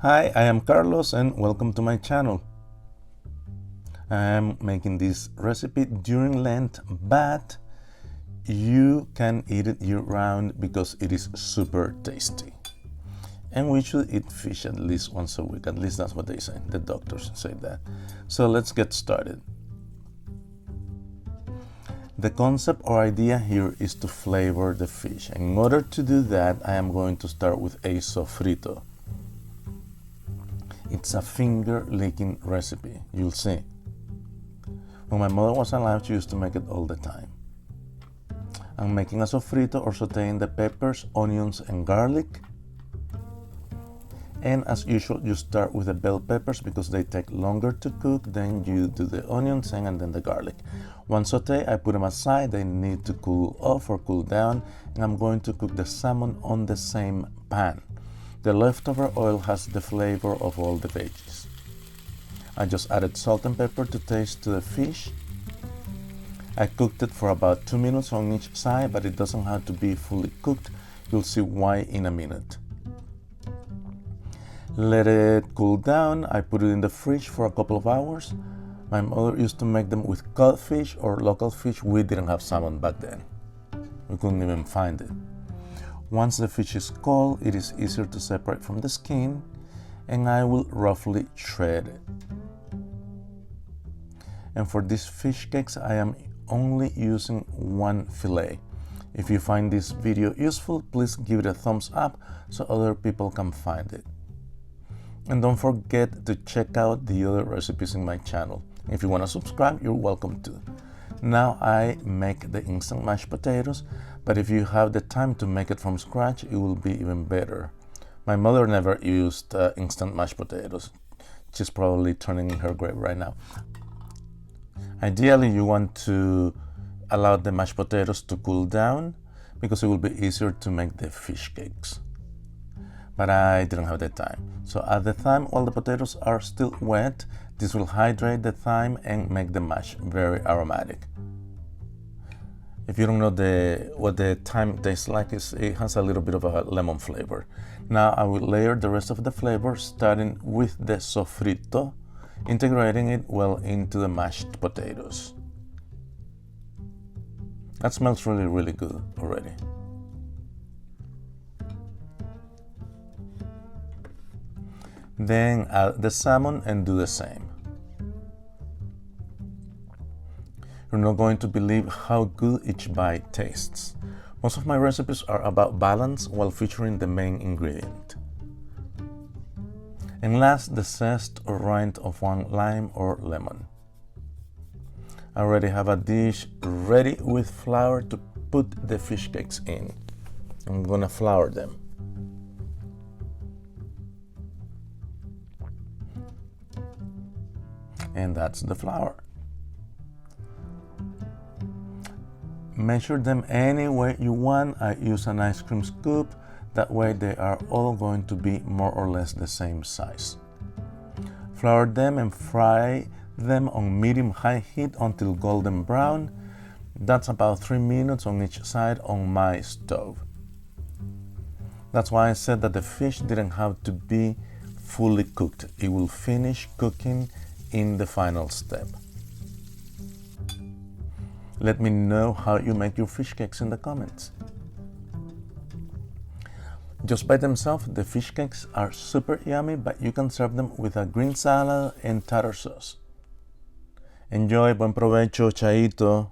Hi, I am Carlos and welcome to my channel. I am making this recipe during Lent, but you can eat it year-round because it is super tasty. And we should eat fish at least once a week. At least that's what they say. The doctors say that. So let's get started. The concept or idea here is to flavor the fish. In order to do that, I am going to start with a sofrito. It's a finger-licking recipe, you'll see. When my mother was alive, she used to make it all the time. I'm making a sofrito or sauteing the peppers, onions, and garlic. And as usual, you start with the bell peppers because they take longer to cook. Then you do the onions and then the garlic. Once saute, I put them aside. They need to cool off or cool down. And I'm going to cook the salmon on the same pan. The leftover oil has the flavor of all the veggies. I just added salt and pepper to taste to the fish. I cooked it for about 2 minutes on each side, but it doesn't have to be fully cooked. You'll see why in a minute. Let it cool down. I put it in the fridge for a couple of hours. My mother used to make them with codfish or local fish. We didn't have salmon back then. We couldn't even find it. Once the fish is cold, it is easier to separate from the skin, and I will roughly shred it. And for these fish cakes, I am only using one fillet. If you find this video useful, please give it a thumbs up so other people can find it. And don't forget to check out the other recipes in my channel. If you want to subscribe, you're welcome to. Now I make the instant mashed potatoes, but if you have the time to make it from scratch, it will be even better. My mother never used instant mashed potatoes. She's probably turning in her grave right now. Ideally, you want to allow the mashed potatoes to cool down because it will be easier to make the fish cakes. But I didn't have the time. So at the time, all the potatoes are still wet. This will hydrate the thyme and make the mash very aromatic. If you don't know what the thyme tastes like, it has a little bit of a lemon flavor. Now I will layer the rest of the flavor, starting with the sofrito, integrating it well into the mashed potatoes. That smells really, really good already. Then add the salmon and do the same. You're not going to believe how good each bite tastes. Most of my recipes are about balance while featuring the main ingredient. And last, the zest or rind of one lime or lemon. I already have a dish ready with flour to put the fish cakes in. I'm gonna flour them. And that's the flour. Measure them any way you want. I use an ice cream scoop. That way they are all going to be more or less the same size. Flour them and fry them on medium-high heat until golden brown. That's about 3 minutes on each side on my stove. That's why I said that the fish didn't have to be fully cooked. It will finish cooking in the final step. Let me know how you make your fish cakes in the comments. Just by themselves, the fish cakes are super yummy, but you can serve them with a green salad and tartar sauce. Enjoy, buen provecho, chaito.